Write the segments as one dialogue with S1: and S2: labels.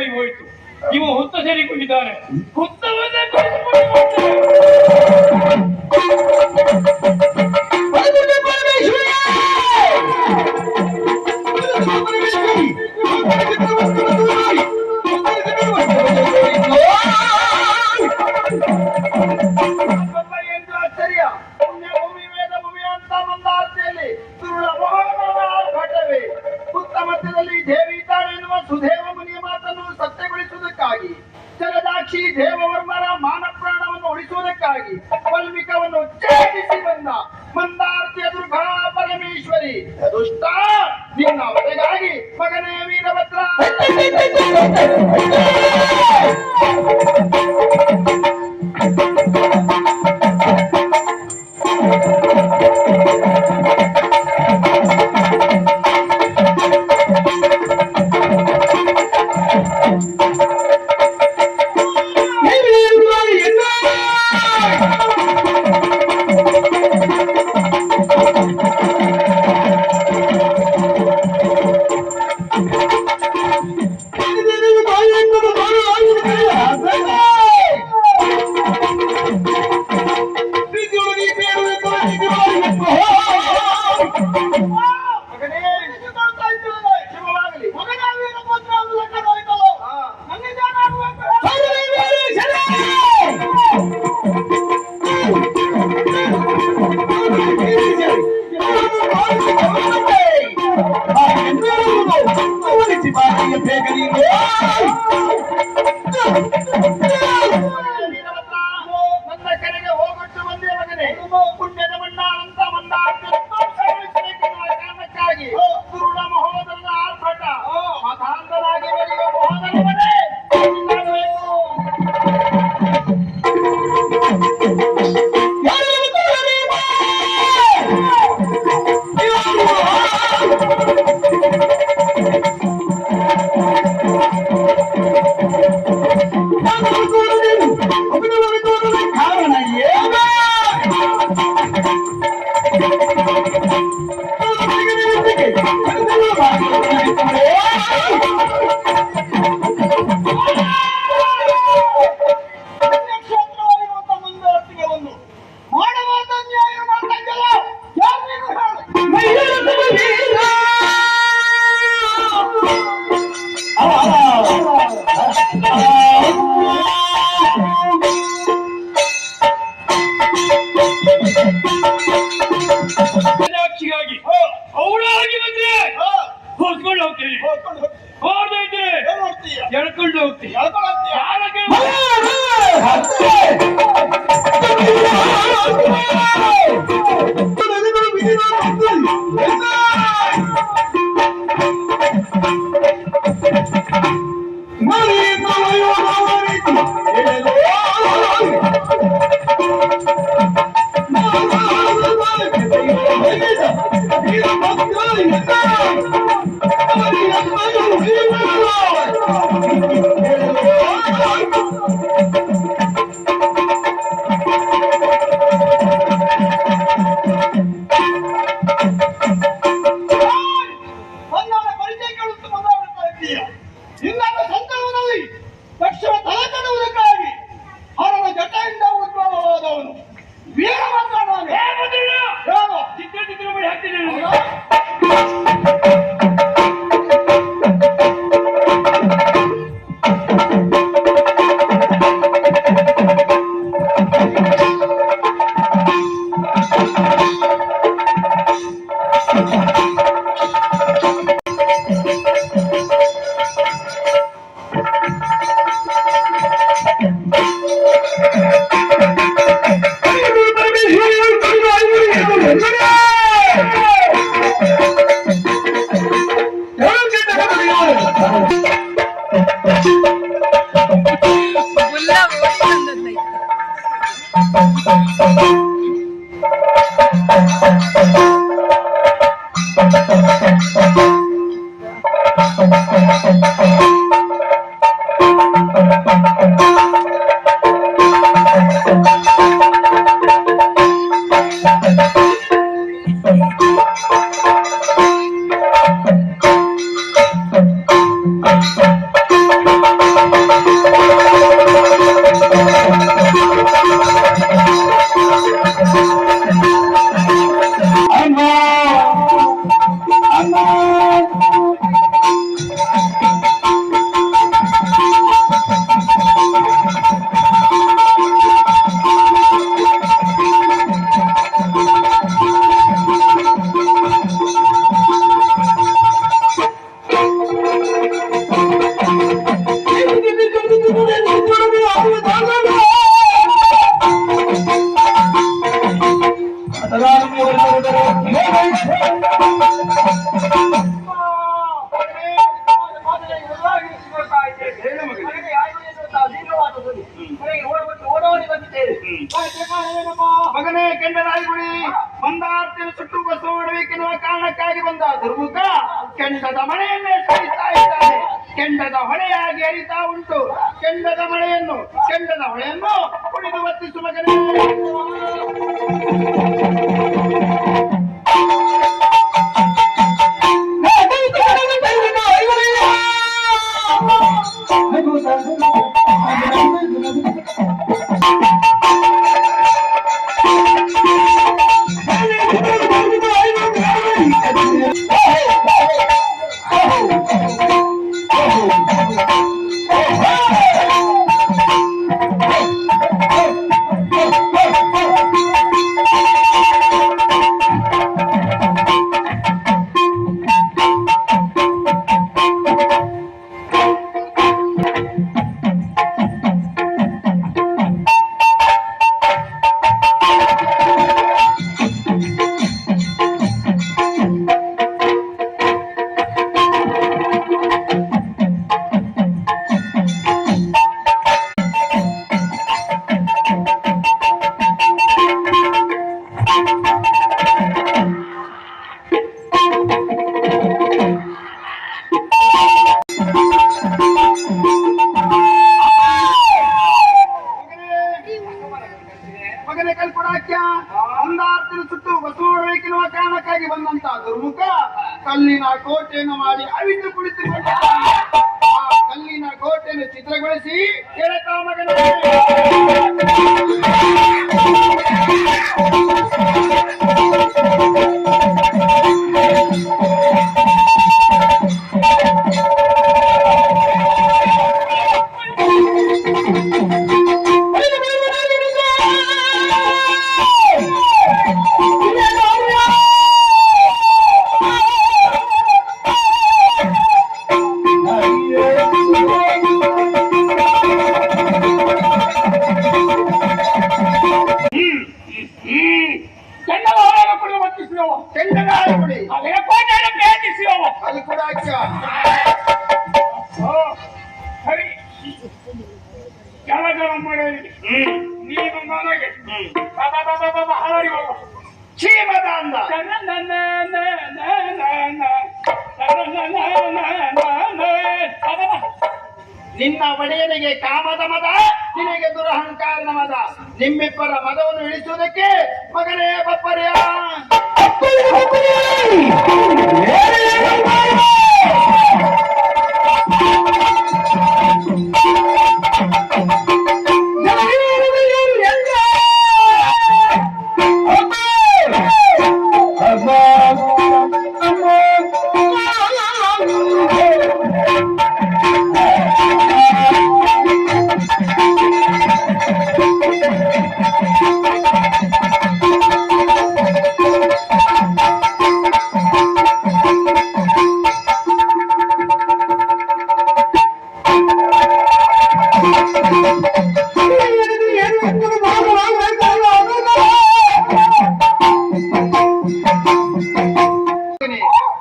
S1: ಓಡಿ ಹೋಯಿತು. ಇವ ಹುತ್ತ ಸೇರಿಕೊಂಡಿದ್ದಾನೆ. ಹುತ್ತವನ್ನೇ
S2: ಜಲದಾಕ್ಷಿ ದೇವವರ್ಮನ ಮಾನ ಪ್ರಾಣವನ್ನು ಉಳಿಸುವುದಕ್ಕಾಗಿ ವಲ್ಮಿಕವನ್ನು ಛೇದಿಸಿ ಬಂದ ಮಂದಾರ್ತಿಯ ದುರ್ಗಾ ಪರಮೇಶ್ವರಿ ದುಷ್ಟ ನಿನ್ನ ಹೊರೆಗಾಗಿ ಮಗನೇ ವೀರಭದ್ರ. ನನ್ನ ಕಡೆಗೆ ಹೋಗೊಟ್ಟು ಬಂದೆ ಮಗನೇ. ಪುಣ್ಯದ ಮಣ್ಣಾನಂತ ಕಾರಣಕ್ಕಾಗಿ ಗುರುಳ ಮಹೋದರನ ಆರ್ಭಟ ಮತಾಂಧರಾಗಿ ಬರೆಯುವ ಮಹೋದರವನ್ನೇ ಅವಳಾಗಿ ಬಂದ್ರೆ ಹೊಸ್ಕೊಂಡು ಹೋಗ್ತೀನಿ, ಹೋಗದೆ ಇದ್ರೆ ಎಳ್ಕೊಂಡು ಹೋಗ್ತೀನಿ. ದಕ್ಷಿಣ ತಲೆ ಕಟ್ಟುವುದಕ್ಕಾಗಿ ಅವರ ಜಟೆಯಿಂದ ಉದ್ಭವವಾದವನು ವೀರಭದ್ರ. ದುರ್ಮುಖ ಕೆಂಡದ ಮಳೆಯನ್ನೇ ಸರಿತಾ ಇದ್ದಾನೆ. ಕೆಂಡದ ಹೊಳೆಯಾಗಿ ಹರಿತಾ ಉಂಟು. ಕೆಂಡದ ಹೊಳೆಯನ್ನು ಕುಡಿದು ವರ್ತಿಸು ಮಗನೇ. ಮಗನೇ ಕಲ್ಪುಡಾಕ್ಯ ಅಂದಾರ್ತಿನ ಸುಟ್ಟು ಬಸವಡೆನ್ನುವ ಕಾರಣಕ್ಕಾಗಿ ಬಂದಂತ ದುರ್ಮುಖ ಕಲ್ಲಿನ ಕೋಟೆಯನ್ನು ಮಾಡಿ ಅವಿತು ಕುಳಿತುಕೊಂಡ. ಆ ಕಲ್ಲಿನ ಕೋಟೆಯನ್ನು ಚಿತ್ರಗೊಳಿಸಿ ಹೇಳ್ತಾ ಮಗನೇ.
S1: ನೀನು ನನಗೆ
S2: ಕ್ಷೀಮದ ಅಂದ ನಿನ್ನ ಒಡೆಯನಿಗೆ ಕಾಮದ ಮದ, ನಿನಗೆ ದುರಹಂಕಾರದ ಮದ. ನಿಮ್ಮಿಬ್ಬರ ಮದವನ್ನು ಇಳಿಸುವುದಕ್ಕೆ ಮಗನೇ ಬಪ್ಪರ್ಯ.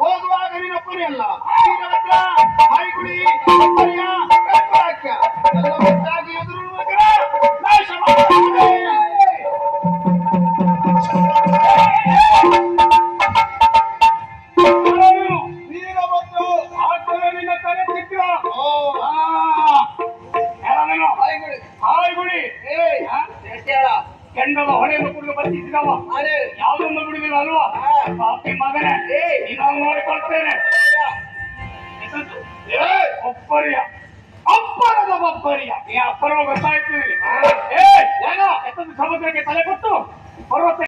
S2: ಹೋಗುವಾಗ ನಿನ್ನ ಪುರಿಯಲ್ಲ ಹಾಯ್ಗುಡಿ ಎದುರು ನಾಶ
S1: ಕೆಂಡದ ಹೊಳೆಯನ್ನು ಕುಡಿದು ಬರ್ತಿದ್ದಾವ. ಯಾವುದೊಂದು ಬಿಡುದಿಲ್ಲ ಅಲ್ವಾ? ಪಾಪಿ ಮಗನೇ, ನಾನು ನೋಡಿಕೊಳ್ತೇನೆ. ಒಪ್ಪರಿಯ ಅಪ್ಪರದ ಒಪ್ಪರಿಯ ಈ ಅಪ್ಪರ ಗೊತ್ತಾಯ್ತು. ಏನೋ ಎತ್ತದ ಸಮುದ್ರಕ್ಕೆ ತಲೆ ಕೊಟ್ಟು ಪರ್ವತ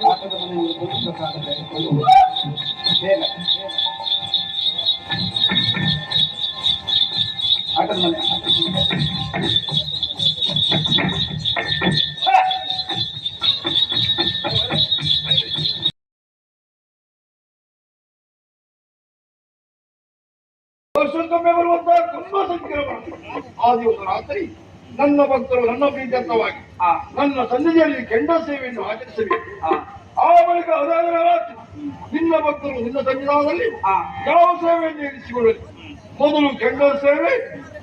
S2: ಆಟದ ಮನೆಯನ್ನು ತೋರಿಸಬೇಕಾದರೆ ಆಟದ ಮನೆ ವರ್ಷಕ್ಕೊಮ್ಮೆ ಬರುವಂತಹ ತುಂಬಾ ಸಂಖ್ಯೆ ಆ ದಿವಸ ರಾತ್ರಿ ನನ್ನ ಭಕ್ತರು ನನ್ನ ಪ್ರೀತ್ಯರ್ಥವಾಗಿ ನನ್ನ ಸನ್ನಿಧಿಯಲ್ಲಿ ಕೆಂಡ ಸೇವೆಯನ್ನು ಆಚರಿಸಬೇಕು. ಆ ಬಳಿಕ ಅದಾದ ರಾತ್ರಿ ನಿನ್ನ ಭಕ್ತರು ನಿನ್ನ ಸನ್ನಿಧಾನದಲ್ಲಿ ಯಾವ ಸೇವೆಯನ್ನು ಇರಿಸಿಕೊಳ್ಳಲಿ. ಮೊದಲು ಕೆಂಡ ಸೇವೆ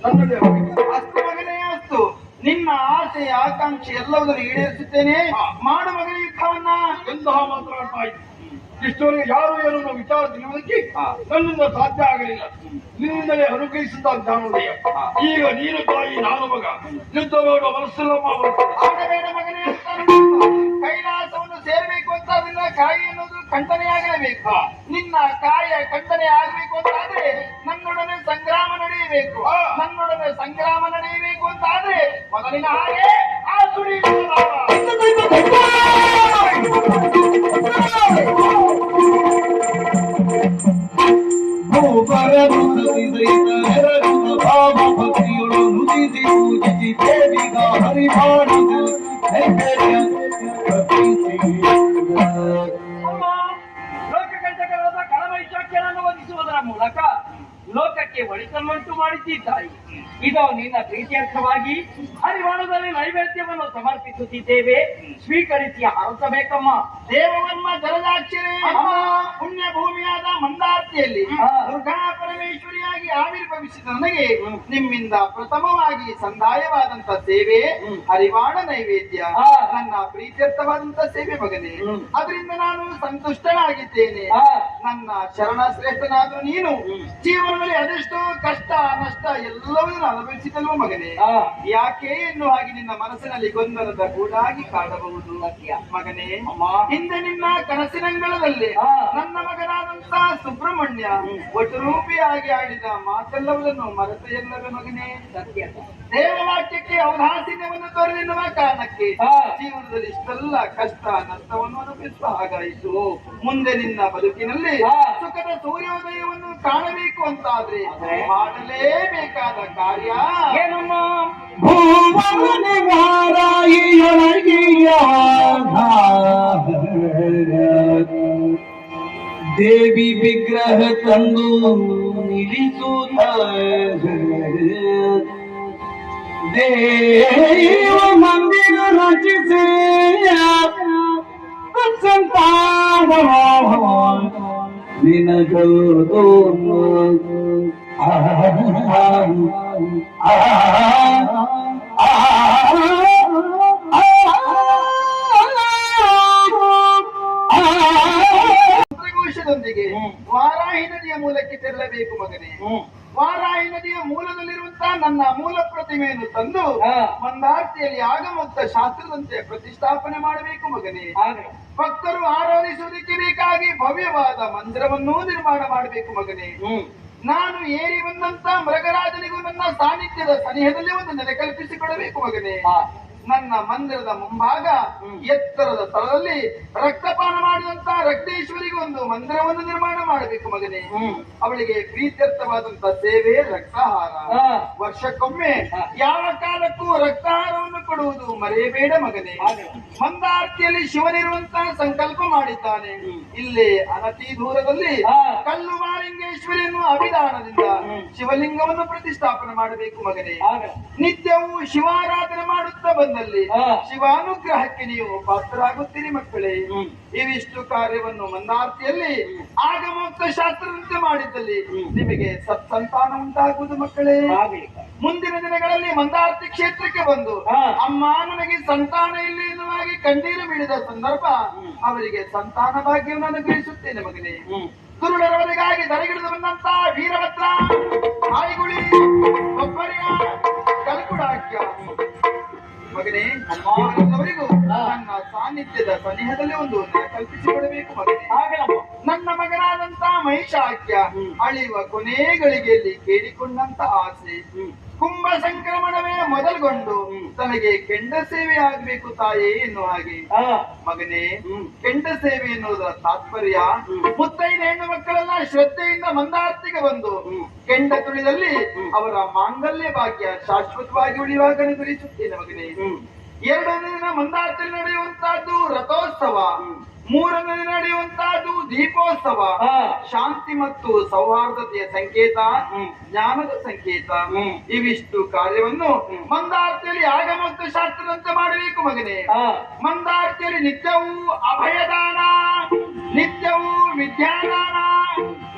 S2: ನನ್ನಲ್ಲಿ ಆಗಬೇಕು.
S3: ಅಷ್ಟು ಮಗನೇ ಅಷ್ಟು. ನಿನ್ನ ಆಸೆ ಆಕಾಂಕ್ಷೆ ಎಲ್ಲವುದನ್ನು ಈಡೇರಿಸುತ್ತೇನೆ. ಮಾಡು ಮಗನ ಯುದ್ಧವನ್ನ.
S2: ಎಂತಹ ಮಾತನಾಡ್ತಾ ಇದ್ದೆ. ಇಷ್ಟವರೆಗೆ ಯಾರು ಏನು ನಾವು ವಿಚಾರ ತಿಳಿಯುವುದಕ್ಕೆ ನನ್ನಿಂದ ಸಾಧ್ಯ ಆಗಲಿಲ್ಲ. ನಿನ್ನಿಂದಲೇ ಅನುಗ್ರಹಿಸಿದ ಜ್ಞಾನೋದಯ. ಈಗ ನೀನು ತಾಯಿ, ನಾನು ಮಗ, ಯುದ್ಧ ಮಾಡುವ ಮನಸ್ಸೆಲ್ಲ
S3: ಆಗಬೇಡ ಮಗನೇ ಅಂತ ಕೈಲಾಸವನ್ನು ಸೇರಬೇಕು ಅಂತ ನಿನ್ನ ಕಾಯಿ ಅನ್ನೋದು ಖಂಡನೆಯಾಗಲೇಬೇಕು. ನಿನ್ನ ಕಾಯ ಖಂಡನೆ ಆಗಬೇಕು ಅಂತಾದ್ರೆ ನನ್ನೊಡನೆ ಸಂಗ್ರಾಮ ನಡೆಯಬೇಕು. ನನ್ನೊಡನೆ ಸಂಗ್ರಾಮ ನಡೆಯಬೇಕು ಅಂತಾದ್ರೆ ಮೊದಲಿನ ಹಾಗೆ ಆ ಸುಡಿ
S1: ಲೋಕಕಂಟಕರಾದ ಕಳವೈಚಾಕ್ಯರನ್ನು ವಧಿಸುವುದರ ಮೂಲಕ ಲೋಕಕ್ಕೆ ಒಳಿತನ್ನುಂಟು ಮಾಡಿದ್ದಾಯಿ. ಇದು ನಿನ್ನ ಪ್ರೀತ್ಯರ್ಥವಾಗಿ ಹರಿವಾಣದಲ್ಲಿ ನೈವೇದ್ಯವನ್ನು ಸಮರ್ಪಿಸುತ್ತಿದ್ದೇವೆ. ಸ್ವೀಕರಿಸಿ ಹರಸಬೇಕಮ್ಮ.
S3: ದೇವವರ್ಮ ಜಲದಾಕ್ಷರೇ ಪುಣ್ಯ ಭೂಮಿಯಾದ ಮಂದಾರ್ತಿಯಲ್ಲಿ ದುರ್ಗಾ ಪರಮೇಶ್ವರಿಯಾಗಿ ಆವಿರ್ಭವಿಸಿದ ನನಗೆ ನಿಮ್ಮಿಂದ ಪ್ರಥಮವಾಗಿ ಸಂದಾಯವಾದಂತ ಸೇವೆ ಹರಿವಾಣ ನೈವೇದ್ಯ. ನನ್ನ ಪ್ರೀತ್ಯರ್ಥವಾದಂತ ಸೇವೆ ಮಗನೇ, ಅದರಿಂದ ನಾನು ಸಂತುಷ್ಟನಾಗಿದ್ದೇನೆ. ನನ್ನ ಶರಣ ಶ್ರೇಷ್ಠನಾದ ನೀನು ಜೀವನದಲ್ಲಿ ಅದೆಷ್ಟೋ ಕಷ್ಟ ನಷ್ಟ ಎಲ್ಲವನ್ನೂ ಅನುಭವಿಸಿದಲ್ವ ಮಗನೇ. ಯಾಕೆ ಎನ್ನುವ ಹಾಗೆ ನಿನ್ನ ಮನಸ್ಸಿನಲ್ಲಿ ಗೊಂದಲದ ಗೂಡಾಗಿ ಕಾಡಬಹುದು ಮಗನೇ. ಹಿಂದೆ ನಿನ್ನ ಕನಸಿನಂಗಳದಲ್ಲಿ ನನ್ನ ಮಗನಾದಂತ ಸುಬ್ರಹ್ಮಣ್ಯ ವಟುರೂಪಿಯಾಗಿ ಆಡಿದ ಮಾತೆಲ್ಲವುದನ್ನು ಮರೆತೆಯಲ್ಲವೇ ಮಗನೇ. ದೇವವಾಕ್ಯಕ್ಕೆ ಔದಾಸೀನ್ಯವನ್ನು ತೋರಿದೆನ್ನುವ ಕಾರಣಕ್ಕೆ ಜೀವನದಲ್ಲಿ ಇಷ್ಟೆಲ್ಲ ಕಷ್ಟ ನಷ್ಟವನ್ನು ಅನುಭವಿಸುವ ಹಾಗಾಯಿತು. ಮುಂದೆ ನಿನ್ನ ಬದುಕಿನಲ್ಲಿ ಸುಖದ ಸೂರ್ಯೋದಯವನ್ನು ಕಾಣಬೇಕು ಅಂತಾದ್ರೆ ಮಾಡಲೇಬೇಕಾದ ಕಾರ್ಯ
S1: ಏನಮ್ಮ?
S4: ದೇವಿ ವಿಗ್ರಹ ತಂದು ನಿಲ್ಲಿಸುತ್ತ ದೇವ ಮಂದಿರ ರಚಿಸಿ ಸಂತಾನ ನಿನಗದು
S3: ಘೋಷದೊಂದಿಗೆ ವಾರಾಹಿ ನದಿಯ ಮೂಲಕ್ಕೆ ತೆರಳಬೇಕು ಮಗನೇ. ವಾರಾಹಿ ನದಿಯ ಮೂಲದಲ್ಲಿರುವಂತಹ ನನ್ನ ಮೂಲ ಪ್ರತಿಮೆಯನ್ನು ತಂದು ಮಂದಾರ್ತಿಯಲ್ಲಿ ಆಗಮುಕ್ತ ಶಾಸ್ತ್ರದಂತೆ ಪ್ರತಿಷ್ಠಾಪನೆ ಮಾಡಬೇಕು ಮಗನೇ. ಭಕ್ತರು ಆರಾಧಿಸುವುದಕ್ಕೆ ಬೇಕಾಗಿ ಭವ್ಯವಾದ ಮಂದಿರವನ್ನೂ ನಿರ್ಮಾಣ ಮಾಡಬೇಕು ಮಗನೇ. ನಾನು ಏರಿ ಬಂದಂತ ಮೃಗರಾಜನಿಗೂ ನನ್ನ ಸಾನ್ನಿಧ್ಯದ ಸನಿಹದಲ್ಲಿ ಒಂದು ನೆಲೆ ಕಲ್ಪಿಸಿಕೊಡಬೇಕು ಮಗನೇ. ನನ್ನ ಮಂದಿರದ ಮುಂಭಾಗ ಎತ್ತರದ ಸ್ಥಳದಲ್ಲಿ ರಕ್ತಪಾನ ಮಾಡಿದಂತ ರಕ್ತೇಶ್ವರಿಗೆ ಒಂದು ಮಂದಿರವನ್ನು ನಿರ್ಮಾಣ ಮಾಡಬೇಕು ಮಗನೇ. ಅವಳಿಗೆ ಪ್ರೀತ್ಯರ್ಥವಾದಂತ ಸೇವೆ ರಕ್ತಾಹಾರ. ವರ್ಷಕ್ಕೊಮ್ಮೆ ಯಾವ ಕಾಲಕ್ಕೂ ರಕ್ತಾಹಾರವನ್ನು ಕೊಡುವುದು ಮರೆಯಬೇಡ ಮಗನೇ. ಮಂದಾರ್ತಿಯಲ್ಲಿ ಶಿವನಿರುವಂತಹ ಸಂಕಲ್ಪ ಮಾಡಿದ್ದಾನೆ. ಇಲ್ಲೇ ಅನತಿ ದೂರದಲ್ಲಿ ಕಲ್ಲು ಮಾಲಿಂಗೇಶ್ವರಿಯನ್ನು ಅಭಿದಾನದಿಂದ ಶಿವಲಿಂಗವನ್ನು ಪ್ರತಿಷ್ಠಾಪನೆ ಮಾಡಬೇಕು ಮಗನೇ. ನಿತ್ಯವೂ ಶಿವಾರಾಧನೆ ಮಾಡುತ್ತಾ ಬಂದಲ್ಲಿ ಶಿವಾನುಗ್ರಹಕ್ಕೆ ನೀವು ಪಾತ್ರರಾಗುತ್ತೀರಿ ಮಕ್ಕಳೇ. ಇವಿಷ್ಟು ಕಾರ್ಯವನ್ನು ಮಂದಾರ್ತಿಯಲ್ಲಿ ಆಗಮೋಕ್ತ ಶಾಸ್ತ್ರದಂತೆ ಮಾಡಿದ್ದಲ್ಲಿ ನಿಮಗೆ ಸತ್ಸಂತಾನ ಉಂಟಾಗುವುದು ಮಕ್ಕಳೇ. ಮುಂದಿನ ದಿನಗಳಲ್ಲಿ ಮಂದಾರ್ತಿ ಕ್ಷೇತ್ರಕ್ಕೆ ಬಂದು ಅಮ್ಮ ನನಗೆ ಸಂತಾನ ಇಲ್ಲ ಎನ್ನುವಾಗಿ ಕಣ್ಣೀರು ಬೀಳಿದ ಸಂದರ್ಭ ಅವರಿಗೆ ಸಂತಾನ ಭಾಗ್ಯವನ್ನು ಅನುಗ್ರಹಿಸುತ್ತೇನೆ ಮಗನೇ. ಕುರುಡರವರಿಗಾಗಿ ದರಗಿಳಿದು ಬಂದಂತ ವೀರಭದ್ರ, ಆಯಿಗುಳಿ, ಒಬ್ಬರಿಯ, ಕಲ್ಕುಡಾಕ್ಯ ಮಗನೇ, ಅವರಿಗೂ ನನ್ನ ಸಾನ್ನಿಧ್ಯದ ಸನಿಹದಲ್ಲಿ ಒಂದು ಕಲ್ಪಿಸಿಕೊಡಬೇಕು ಮಗನೇ. ನನ್ನ ಮಗನಾದಂತ ಮಹಿಷಾಕ್ಯ ಅಳಿಯುವ ಕೊನೆ ಗಳಿಗೆಯಲ್ಲಿ ಕೇಳಿಕೊಂಡಂತ ಆಸೆ ಕುಂಭ ಸಂಕ್ರಮಣವೇ ಮೊದಲುಗೊಂಡು ತನಗೆ ಕೆಂಡ ಸೇವೆ ಆಗ್ಬೇಕು ತಾಯೇ ಎನ್ನುವ ಹಾಗೆ ಮಗನೇ. ಕೆಂಡ ಸೇವೆ ಎನ್ನುವುದರ ತಾತ್ಪರ್ಯ ಮುತ್ತೈದ ಹೆಣ್ಣು ಮಕ್ಕಳೆಲ್ಲ ಶ್ರದ್ಧೆಯಿಂದ ಮಂದಾರ್ತಿಗೆ ಬಂದು ಕೆಂಡ ತುಳಿದಲ್ಲಿ ಅವರ ಮಾಂಗಲ್ಯ ಭಾಗ್ಯ ಶಾಶ್ವತವಾಗಿ ಉಳಿಯುವಾಗ ಅನುಗ್ರಹಿಸುತ್ತೇನೆ ಮಗನೇ. ಎರಡನೇ ದಿನ ಮಂದಾರ್ತಿಯಲ್ಲಿ ನಡೆಯುವಂತಹದ್ದು ರಥೋತ್ಸವ, ಮೂರನೇ ದಿನ ನಡೆಯುವಂತಹದ್ದು ದೀಪೋತ್ಸವ. ಶಾಂತಿ ಮತ್ತು ಸೌಹಾರ್ದತೆಯ ಸಂಕೇತ, ಜ್ಞಾನದ ಸಂಕೇತ. ಇವಿಷ್ಟು ಕಾರ್ಯವನ್ನು ಮಂದಾರ್ತಿಯಲ್ಲಿ ಆಗಮೋಕ್ತ ಶಾಸ್ತ್ರದಂತೆ ಮಾಡಬೇಕು ಮಗನೇ. ಮಂದಾರ್ತಿಯಲ್ಲಿ ನಿತ್ಯವೂ ಅಭಯದಾನ, ನಿತ್ಯವೂ ವಿದ್ಯಾದಾನ,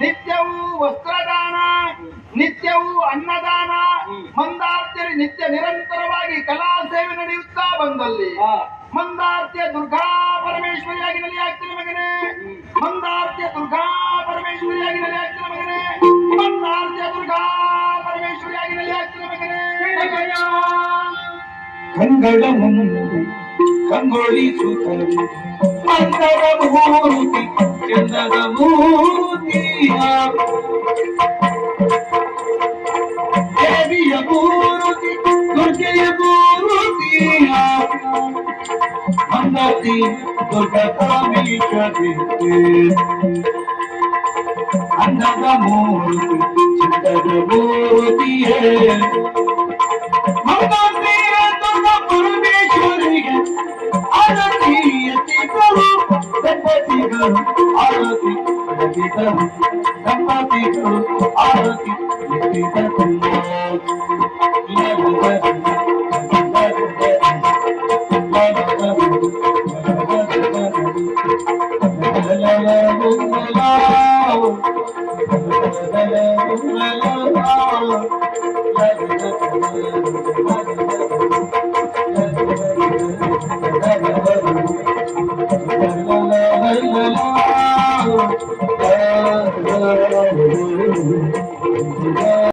S3: ನಿತ್ಯವೂ ವಸ್ತ್ರದಾನ, ನಿತ್ಯವೂ ಅನ್ನದಾನ ಮಂದಾರ್ತಿಯಲ್ಲಿ ನಿತ್ಯ ನಿರಂತರವಾಗಿ ಕಲಾ ಸೇವೆ ನಡೆಯುತ್ತಾ ಬಂದಲ್ಲಿ ಮಂದಾರ್ತಿಯ ದುರ್ಗಾ ಪರಮೇಶ್ವರಿಯಾಗಿ ನೆಲೆಯಾಗ್ತದೆ ಮಗನೇ. ಮಂದಾರ್ತಿಯ ದುರ್ಗಾ ಪರಮೇಶ್ವರಿಯಾಗಿ ನೆಲೆಯಾಗ್ತದೆ ಮಗನೇ. ಮಂದಾರ್ತಿಯ ದುರ್ಗಾ ಪರಮೇಶ್ವರಿಯಾಗಿ ನೆಲೆಯಾಗ್ತದೆ ಮಗನೇ.
S4: ಕಂಗಳ ಮುಂದೆ ಕಂಗೊಳಿಸುತ್ತವೆ ಮಂದರ ಮೂರ್ತಿ ಚಂದದ ಮೂರ್ತಿಯ ದೇವಿಯ ಮೂರ್ತಿ ದುರ್ಗೆಯ ಮೂರ್ತಿಯ ಮಂದತಿ ದುರ್ಗಾ ಪರಮೇಶ್ವರಿ ಅಂದದ ಮೂರ್ತಿ ಚಂದದ ಮೂರ್ತಿಯೇ ಮಂದತಿಯ ದುರ್ಗಾ ಪರಮೇಶ್ವರಿಗೆ ಆರತಿ ಎತ್ತಿದರು ದಂಪತಿಗಳು ಆರತಿ ಎತ್ತಿದರು ದಂಪತಿಗಳು ಆರತಿ ಎತ್ತಿದರು la